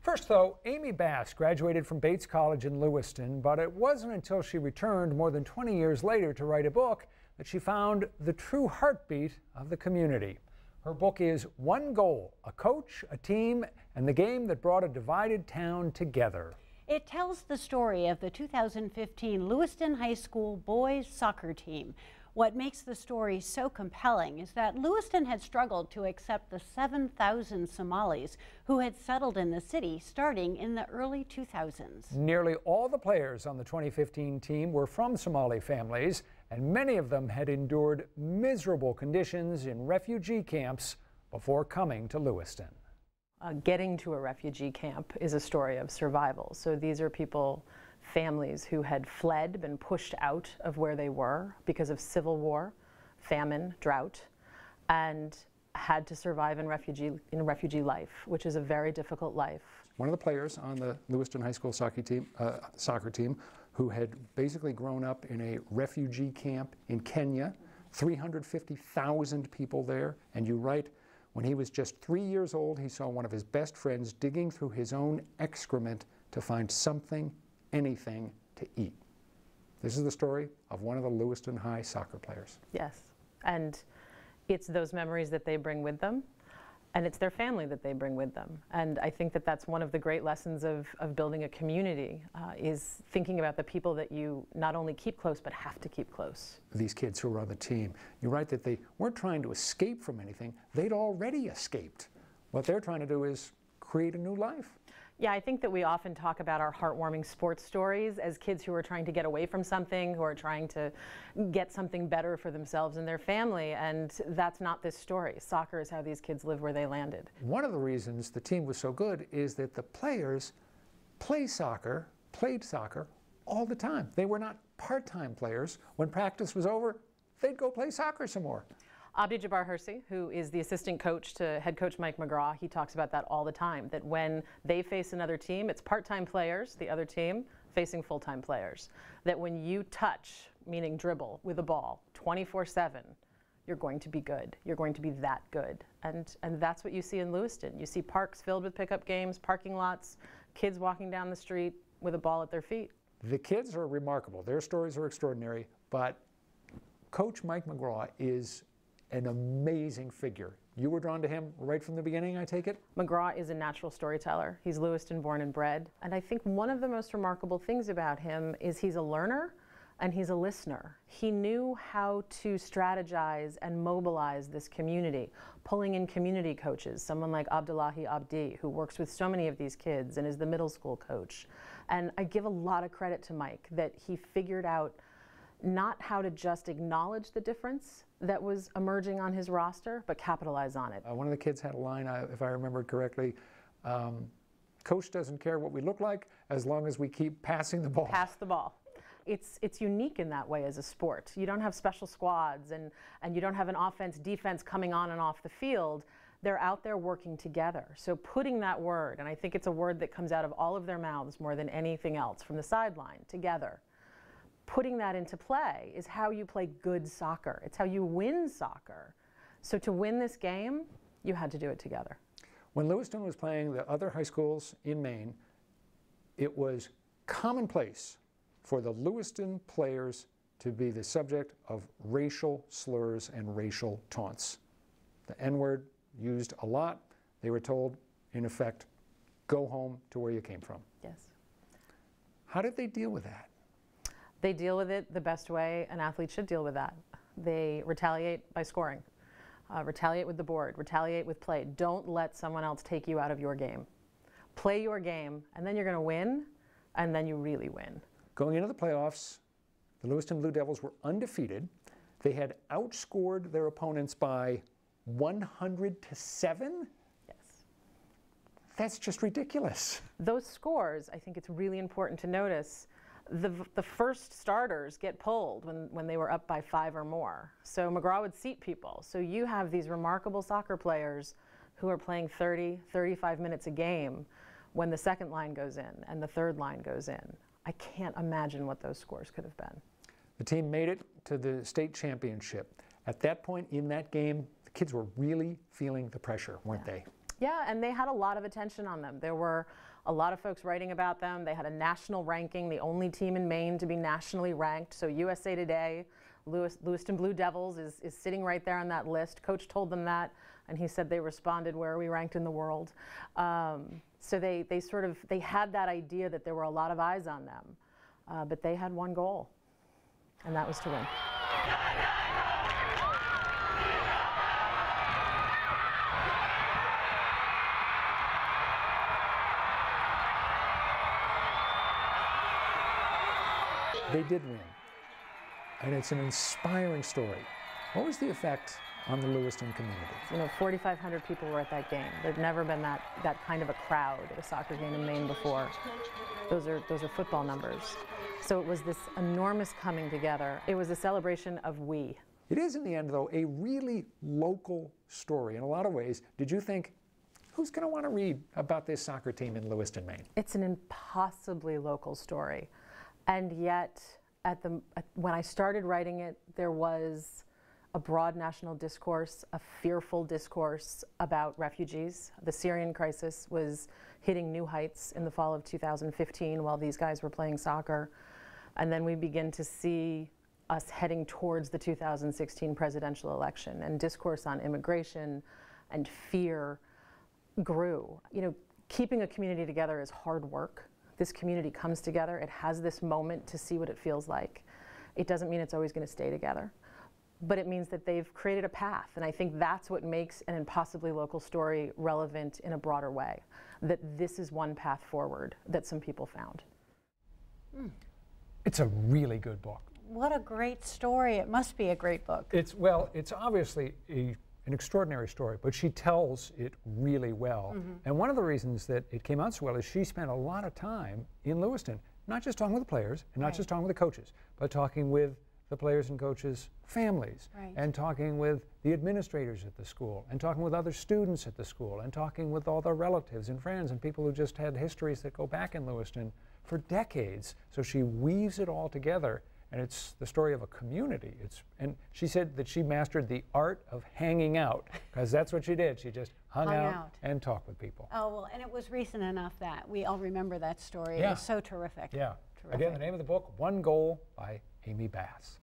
First, though, Amy Bass graduated from Bates College in Lewiston, but it wasn't until she returned more than 20 years later to write a book that she found the true heartbeat of the community. Her book is One Goal, a coach, a team, and the game that brought a divided town together. It tells the story of the 2015 Lewiston High School boys soccer team. What makes the story so compelling is that Lewiston had struggled to accept the 7,000 Somalis who had settled in the city starting in the early 2000s. Nearly all the players on the 2015 team were from Somali families, and many of them had endured miserable conditions in refugee camps before coming to Lewiston. Getting to a refugee camp is a story of survival. So these are people, families who had fled, been pushed out of where they were because of civil war, famine, drought, and had to survive in refugee life, which is a very difficult life. One of the players on the Lewiston High School soccer team who had basically grown up in a refugee camp in Kenya, 350,000 people there, and you write, when he was just 3 years old, he saw one of his best friends digging through his own excrement to find something, anything to eat. This is the story of one of the Lewiston High soccer players. Yes, and it's those memories that they bring with them, and it's their family that they bring with them. And I think that that's one of the great lessons of building a community, is thinking about the people that you not only keep close, but have to keep close. These kids who were on the team, you write that they weren't trying to escape from anything, they'd already escaped. What they're trying to do is create a new life. Yeah, I think that we often talk about our heartwarming sports stories as kids who are trying to get away from something, who are trying to get something better for themselves and their family, and that's not this story. Soccer is how these kids live where they landed. One of the reasons the team was so good is that the players played soccer all the time. They were not part-time players. When practice was over, they'd go play soccer some more. Abdi Jabbar Hersey, who is the assistant coach to head coach Mike McGraw, he talks about that all the time, that when they face another team, it's part-time players, the other team, facing full-time players. That when you touch, meaning dribble, with a ball 24/7, you're going to be good. You're going to be that good. And that's what you see in Lewiston. You see parks filled with pickup games, parking lots, kids walking down the street with a ball at their feet. The kids are remarkable. Their stories are extraordinary, but Coach Mike McGraw is an amazing figure. You were drawn to him right from the beginning, I take it? McGraw is a natural storyteller. He's Lewiston born and bred. And I think one of the most remarkable things about him is he's a learner and he's a listener. He knew how to strategize and mobilize this community, pulling in community coaches, someone like Abdullahi Abdi, who works with so many of these kids and is the middle school coach. And I give a lot of credit to Mike that he figured out not how to just acknowledge the difference that was emerging on his roster, but capitalize on it. One of the kids had a line, if I remember correctly, coach doesn't care what we look like as long as we keep passing the ball. Pass the ball. It's unique in that way as a sport. You don't have special squads and you don't have an offense, defense coming on and off the field. They're out there working together. So putting that word, and I think it's a word that comes out of all of their mouths more than anything else, from the sideline, together. Putting that into play is how you play good soccer. It's how you win soccer. So to win this game, you had to do it together. When Lewiston was playing the other high schools in Maine, it was commonplace for the Lewiston players to be the subject of racial slurs and racial taunts. The N-word used a lot. They were told, in effect, go home to where you came from. Yes. How did they deal with that? They deal with it the best way an athlete should deal with that. They retaliate by scoring. Retaliate with the board. Retaliate with play. Don't let someone else take you out of your game. Play your game, and then you're going to win, and then you really win. Going into the playoffs, the Lewiston Blue Devils were undefeated. They had outscored their opponents by 100-7? Yes. That's just ridiculous. Those scores, I think it's really important to notice, the first starters get pulled when they were up by 5 or more. So McGraw would seat people. So you have these remarkable soccer players who are playing 30, 35 minutes a game when the second line goes in and the third line goes in. I can't imagine what those scores could have been. The team made it to the state championship. At that point in that game, the kids were really feeling the pressure, weren't they? Yeah, and they had a lot of attention on them. There were a lot of folks writing about them. They had a national ranking, the only team in Maine to be nationally ranked. So USA Today, Lewiston Blue Devils is sitting right there on that list. Coach told them that, and he said they responded, "Where are we ranked in the world?" So they had that idea that there were a lot of eyes on them, but they had one goal, and that was to win. They did win, and it's an inspiring story. What was the effect on the Lewiston community? You know, 4,500 people were at that game. There'd never been that kind of a crowd at a soccer game in Maine before. Those are football numbers. So it was this enormous coming together. It was a celebration of we. It is, in the end, though, a really local story in a lot of ways. Did you think, who's going to want to read about this soccer team in Lewiston, Maine? It's an impossibly local story. And yet, when I started writing it, there was a broad national discourse, a fearful discourse about refugees. The Syrian crisis was hitting new heights in the fall of 2015 while these guys were playing soccer. And then we begin to see us heading towards the 2016 presidential election, and discourse on immigration and fear grew. You know, keeping a community together is hard work. This community comes together, it has this moment to see what it feels like. It doesn't mean it's always going to stay together, but it means that they've created a path, and I think that's what makes an impossibly local story relevant in a broader way, that this is one path forward that some people found. It's a really good book. What a great story. It must be a great book. It's obviously an extraordinary story, but she tells it really well. And one of the reasons that it came out so well is she spent a lot of time in Lewiston, not just talking with the players and not just talking with the coaches, but talking with the players and coaches' families, and talking with the administrators at the school, and talking with other students at the school, and talking with all their relatives and friends and people who just had histories that go back in Lewiston for decades. So she weaves it all together, and it's the story of a community. And she said that she mastered the art of hanging out, because that's what she did. She just hung out and talked with people. Oh, well, and it was recent enough that we all remember that story. Yeah. It was so terrific. Yeah. Terrific. Again, the name of the book, One Goal by Amy Bass.